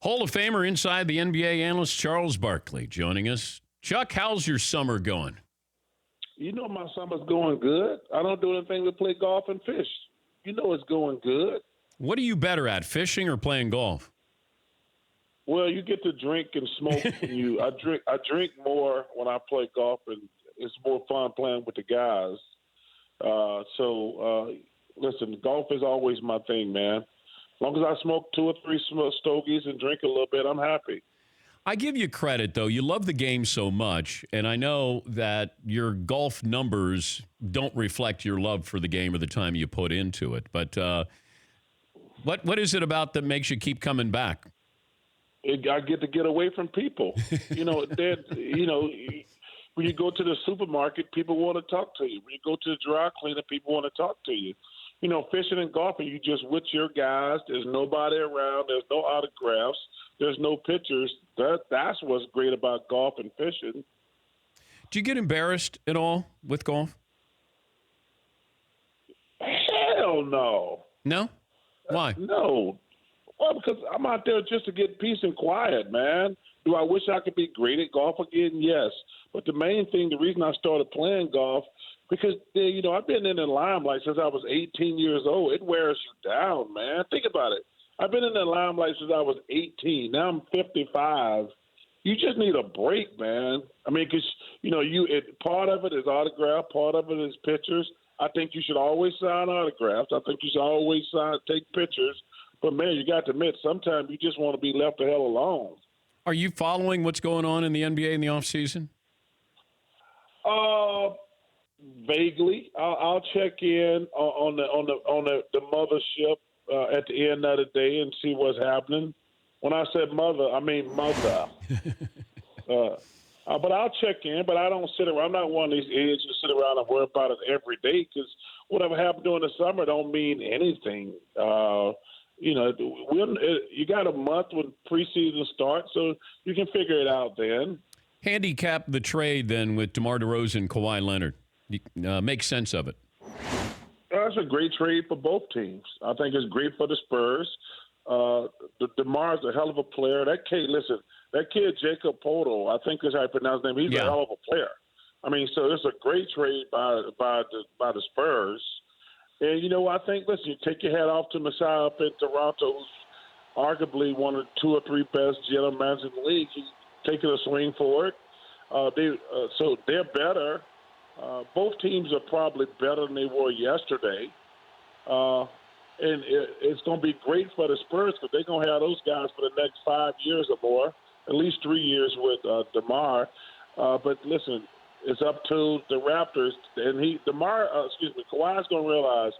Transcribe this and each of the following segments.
Hall of Famer inside the NBA analyst Charles Barkley joining us. Chuck, how's your summer going? You know my summer's going good. I don't do anything but play golf and fish. You know it's going good. What are you better at, fishing or playing golf? Well, you get to drink and smoke when you. I drink more when I play golf, and it's more fun playing with the guys. Listen, golf is always my thing, man. As long as I smoke 2 or 3 stogies and drink a little bit, I'm happy. I give you credit, though. You love the game so much, and I know that your golf numbers don't reflect your love for the game or the time you put into it. But what is it about that makes you keep coming back? I get to get away from people. When you go to the supermarket, people want to talk to you. When you go to the dry cleaner, people want to talk to you. Fishing and golfing, you just with your guys. There's nobody around. There's no autographs. There's no pictures. That's what's great about golf and fishing. Do you get embarrassed at all with golf? Hell no. No? Why? No. Well, because I'm out there just to get peace and quiet, man. Do I wish I could be great at golf again? Yes. But the main thing, the reason I started playing golf, because, I've been in the limelight since I was 18 years old. It wears you down, man. Think about it. I've been in the limelight since I was 18. Now I'm 55. You just need a break, man. I mean, because, part of it is autograph, part of it is pictures. I think you should always sign autographs. I think you should always take pictures. But, man, you got to admit, sometimes you just want to be left the hell alone. Are you following what's going on in the NBA in the offseason? Vaguely. I'll check in on the mothership at the end of the day and see what's happening. When I said mother, I mean mother. But I'll check in. But I don't sit around. I'm not one of these idiots who sit around and worry about it every day, because whatever happened during the summer don't mean anything. You got a month when preseason starts, so you can figure it out then. Handicap the trade then with DeMar DeRozan and Kawhi Leonard. Make sense of it. That's a great trade for both teams. I think it's great for the Spurs. DeMar's a hell of a player. That kid Jacob Poto, I think is how you pronounce his name. He's a hell of a player. I mean, so it's a great trade by the Spurs. And, I think, listen, you take your hat off to Masai up in Toronto, who's arguably one of the 2 or 3 best general managers in the league. He's taking a swing for it. So they're better. Both teams are probably better than they were yesterday. And it's going to be great for the Spurs, because they're going to have those guys for the next 5 years or more, at least 3 years with DeMar. But listen, it's up to the Raptors, and Kawhi's going to realize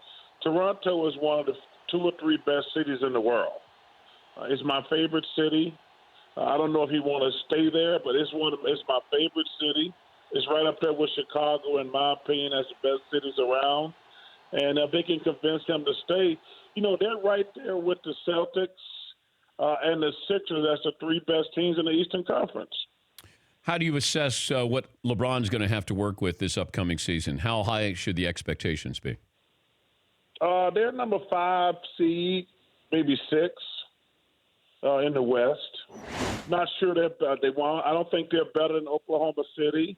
Toronto is one of the 2 or 3 best cities in the world. It's my favorite city. I don't know if he want to stay there, but it's my favorite city. It's right up there with Chicago, in my opinion, as the best cities around. And if they can convince him to stay, they're right there with the Celtics and the Sixers. That's the 3 best teams in the Eastern Conference. How do you assess what LeBron's going to have to work with this upcoming season? How high should the expectations be? They're number 5 seed, maybe 6 in the West. Not sure they want. I don't think they're better than Oklahoma City.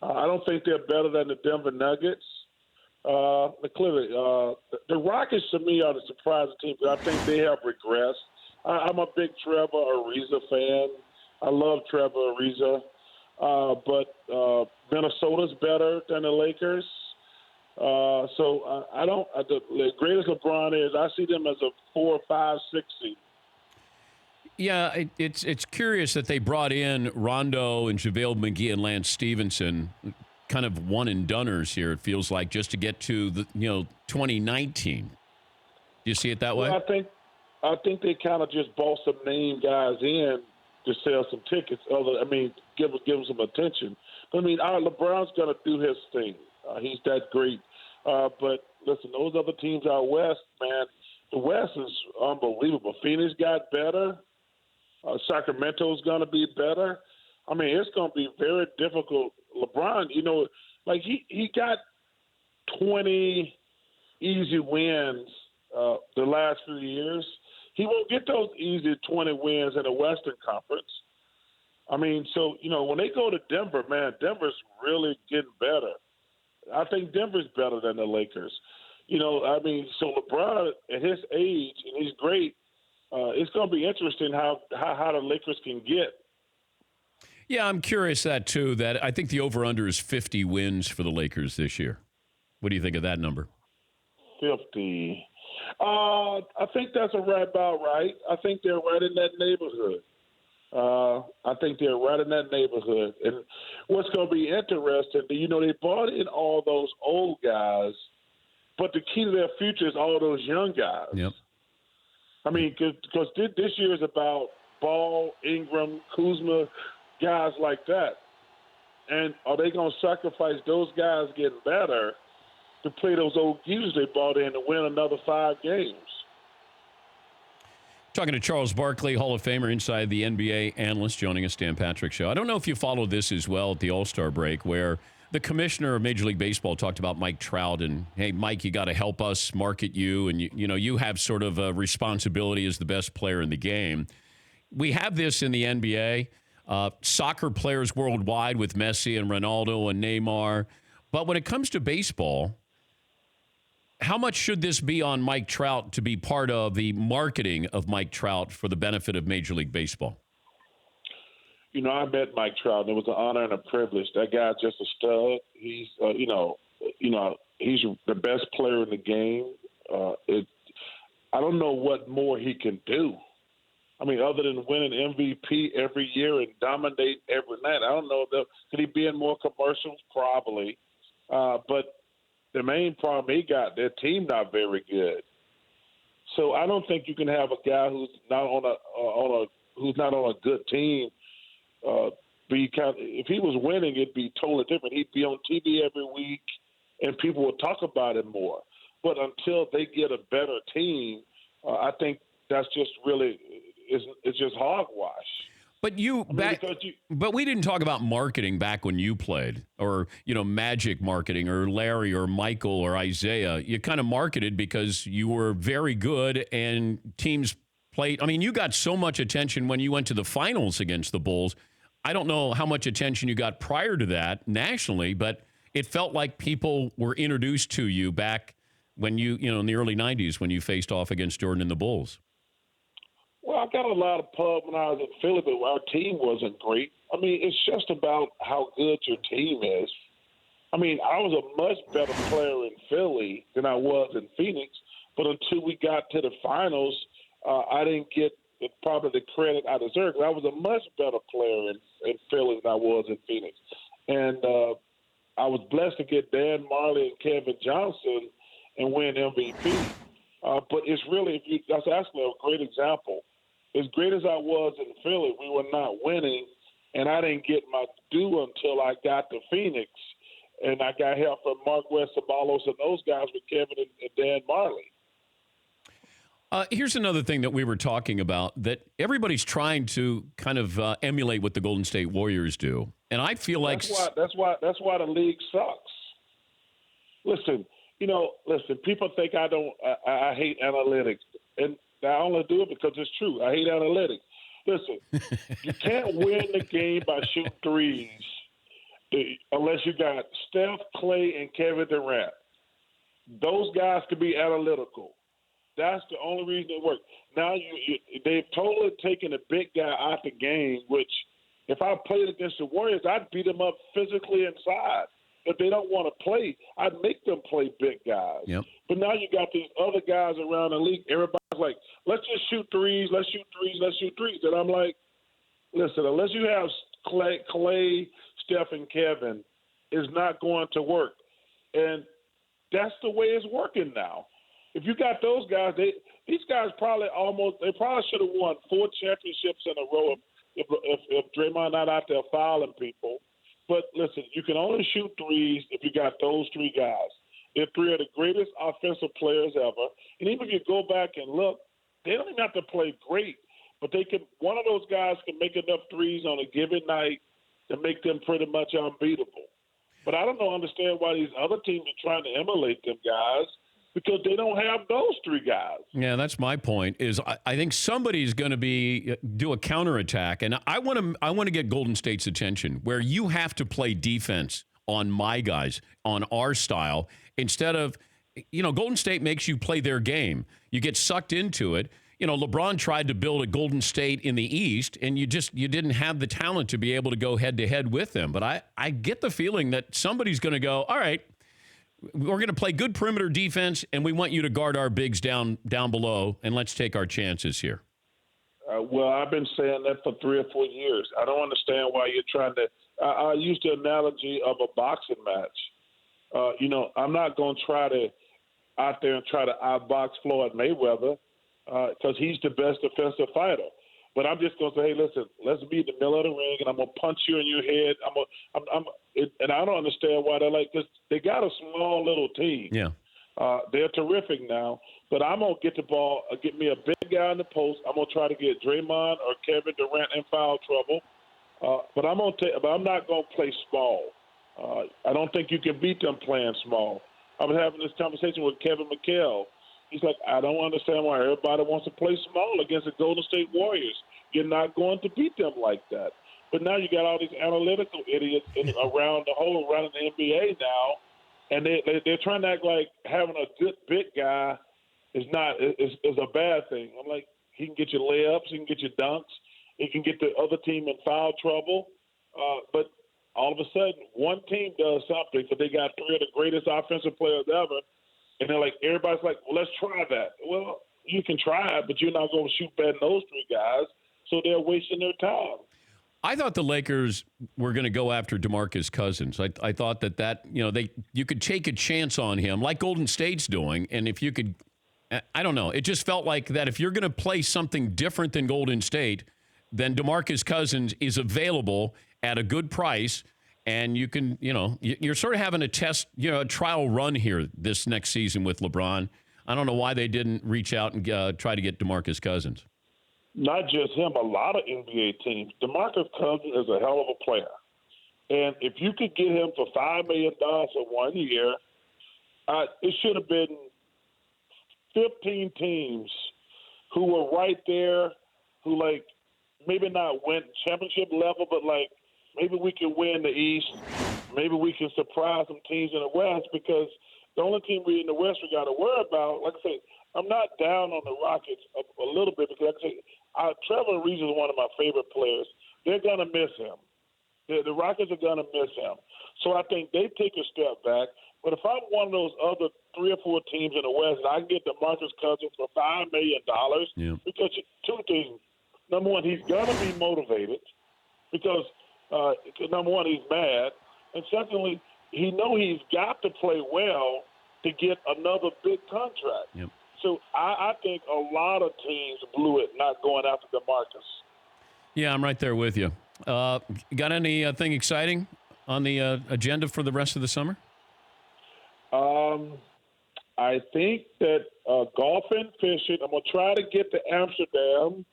I don't think they're better than the Denver Nuggets. Clearly, the Rockets, to me, are the surprising team, but I think they have regressed. I'm a big Trevor Ariza fan. I love Trevor Ariza. But Minnesota's better than the Lakers. The greatest LeBron is, I see them as a 4, 5, 6 seed. Yeah, it's curious that they brought in Rondo and JaVale McGee and Lance Stevenson, kind of one-and-doners here, it feels like, just to get to 2019. Do you see it that way? Well, I think they kind of just bought some name guys in to sell some tickets. Give them some attention. But LeBron's going to do his thing. He's that great. But listen, those other teams out west, man, the West is unbelievable. Phoenix got better. Sacramento's going to be better. It's going to be very difficult. LeBron, he got 20 easy wins the last few years. he won't get those easy 20 wins in the Western Conference. I mean, so, when they go to Denver, man, Denver's really getting better. I think Denver's better than the Lakers. So LeBron at his age, and he's great, it's going to be interesting how the Lakers can get. Yeah, I'm curious that I think the over-under is 50 wins for the Lakers this year. What do you think of that number? 50. I think that's about right. I think they're right in that neighborhood. And what's going to be interesting, they brought in all those old guys, but the key to their future is all those young guys. Yep. I mean, because this year is about Ball, Ingram, Kuzma, guys like that. And are they going to sacrifice those guys getting better to play those old geezers they brought in to win another 5 games? Talking to Charles Barkley, Hall of Famer, inside the NBA analyst, joining us, Dan Patrick Show. I don't know if you followed this as well at the All-Star break, where the commissioner of Major League Baseball talked about Mike Trout and, hey, Mike, you got to help us market you, and you have sort of a responsibility as the best player in the game. We have this in the NBA. Soccer players worldwide with Messi and Ronaldo and Neymar. But when it comes to baseball, how much should this be on Mike Trout to be part of the marketing of Mike Trout for the benefit of Major League Baseball? I met Mike Trout, and it was an honor and a privilege. That guy's just a stud. He's, he's the best player in the game. I don't know what more he can do. I mean, other than winning MVP every year and dominate every night, I don't know. Could he be in more commercials? Probably. But the main problem he got, their team not very good. So I don't think you can have a guy who's not on a good team. If he was winning, it'd be totally different. He'd be on TV every week, and people would talk about him more. But until they get a better team, I think that's just really it's just hogwash. But but we didn't talk about marketing back when you played, or Magic marketing, or Larry, or Michael, or Isaiah. You kind of marketed because you were very good, and teams played. I mean, you got so much attention when you went to the finals against the Bulls. I don't know how much attention you got prior to that nationally, but it felt like people were introduced to you back when in the early 90s when you faced off against Jordan and the Bulls. Well, I got a lot of pub when I was in Philly, but our team wasn't great. I mean, it's just about how good your team is. I mean, I was a much better player in Philly than I was in Phoenix, but until we got to the finals, I didn't get probably the credit I deserved. I was a much better player in Philly than I was in Phoenix. And I was blessed to get Dan Marley and Kevin Johnson and win MVP. But it's really, that's actually a great example. As great as I was in Philly, we were not winning, and I didn't get my due until I got to Phoenix, and I got help from Mark West, Sabalos, and those guys with Kevin and Dan Marley. Here's another thing that we were talking about, that everybody's trying to kind of emulate what the Golden State Warriors do, and I feel like that's why the league sucks. Listen, people think I hate analytics, and I only do it because it's true. I hate analytics. Listen, you can't win the game by shooting threes unless you got Steph, Clay, and Kevin Durant. Those guys can be analytical. That's the only reason it works. Now they've totally taken the big guy out the game, which if I played against the Warriors, I'd beat them up physically inside. If they don't want to play, I'd make them play big guys. Yep. But now you got these other guys around the league. Everybody's like, let's just shoot threes, let's shoot threes, let's shoot threes. And I'm like, listen, unless you have Clay, Steph, and Kevin, it's not going to work. And that's the way it's working now. If you got those guys, these guys probably should have won 4 championships in a row if Draymond not out there fouling people. But listen, you can only shoot threes if you got those 3 guys. They're 3 of the greatest offensive players ever. And even if you go back and look, they don't even have to play great, but one of those guys can make enough threes on a given night to make them pretty much unbeatable. But I don't understand why these other teams are trying to emulate them guys. because they don't have those three guys. Yeah, that's my point. Is I think somebody's going to do a counterattack, and I want to get Golden State's attention where you have to play defense on my guys, on our style, instead of, Golden State makes you play their game. You get sucked into it. LeBron tried to build a Golden State in the East, and you didn't have the talent to be able to go head-to-head with them. But I get the feeling that somebody's going to go, all right, we're going to play good perimeter defense, and we want you to guard our bigs down below, and let's take our chances here. Well, I've been saying that for 3 or 4 years. I don't understand why you're trying to I use the analogy of a boxing match. I'm not going to try to out there and try to outbox Floyd Mayweather because he's the best defensive fighter. But I'm just going to say, hey, listen, let's be in the middle of the ring, and I'm going to punch you in your head. And I don't understand why they're like this. They got a small little team. Yeah. They're terrific now. But I'm going to get the ball, get me a big guy in the post. I'm going to try to get Draymond or Kevin Durant in foul trouble. But I'm not going to play small. I don't think you can beat them playing small. I was having this conversation with Kevin McHale. He's like, I don't understand why everybody wants to play small against the Golden State Warriors. You're not going to beat them like that. But now you got all these analytical idiots around the NBA now, and they're trying to act like having a good big guy is a bad thing. I'm like, he can get you layups, he can get you dunks, he can get the other team in foul trouble. But all of a sudden, one team does something, but they got 3 of the greatest offensive players ever. And they're like, everybody's like, well, let's try that. Well, you can try it, but you're not going to shoot better than those 3 guys, so they're wasting their time. I thought the Lakers were going to go after DeMarcus Cousins. I thought that you could take a chance on him, like Golden State's doing, and if you could, I don't know, it just felt like that if you're going to play something different than Golden State, then DeMarcus Cousins is available at a good price. And you can, you're sort of having a test, a trial run here this next season with LeBron. I don't know why they didn't reach out and try to get DeMarcus Cousins. Not just him, a lot of NBA teams. DeMarcus Cousins is a hell of a player. And if you could get him for $5 million for 1 year, it should have been 15 teams who were right there, who, like, maybe not went championship level, but, like, maybe we can win the East. Maybe we can surprise some teams in the West, because the only team in the West we got to worry about, like I say, I'm not down on the Rockets a little bit, because like I say, Trevor Ariza is one of my favorite players. They're going to miss him. The Rockets are going to miss him. So I think they take a step back. But if I'm one of those other 3 or 4 teams in the West, and I can get DeMarcus Cousins for $5 million, because 2 things. Number one, he's going to be motivated, because number one, he's mad, and secondly, he's got to play well to get another big contract. Yep. So I think a lot of teams blew it not going after DeMarcus. Yeah, I'm right there with you. Got anything exciting on the agenda for the rest of the summer? I think that golf and fishing. I'm gonna try to get to Amsterdam.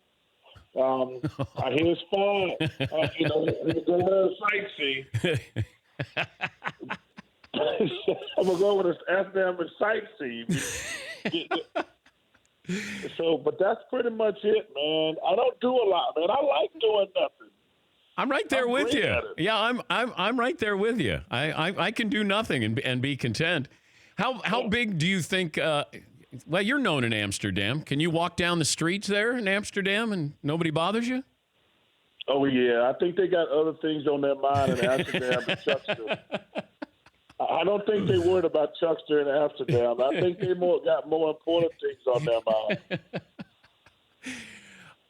I hear it's fun. Go sightsee. I'm gonna go with Amsterdam and sightsee. So, but that's pretty much it, man. I don't do a lot, man. I like doing nothing. I'm right there with you. Yeah, I'm right there with you. I can do nothing and be content. How big do you think? Well, you're known in Amsterdam. Can you walk down the streets there in Amsterdam and nobody bothers you? Oh, yeah. I think they got other things on their mind in Amsterdam and Chuckster. I don't think they worried about Chuckster in Amsterdam. I think they got more important things on their mind.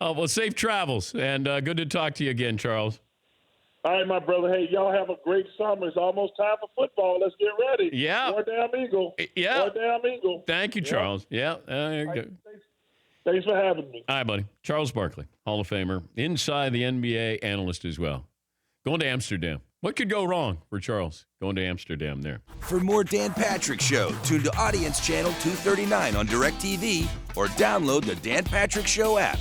Oh, well, safe travels, and good to talk to you again, Charles. All right, my brother. Hey, y'all have a great summer. It's almost time for football. Let's get ready. Yeah. Or damn Eagle. Yeah. Or damn Eagle. Thank you, Charles. Yeah. Thanks for having me. All right, buddy. Charles Barkley, Hall of Famer, inside the NBA analyst as well. Going to Amsterdam. What could go wrong for Charles going to Amsterdam there? For more Dan Patrick Show, tune to Audience Channel 239 on DirecTV or download the Dan Patrick Show app.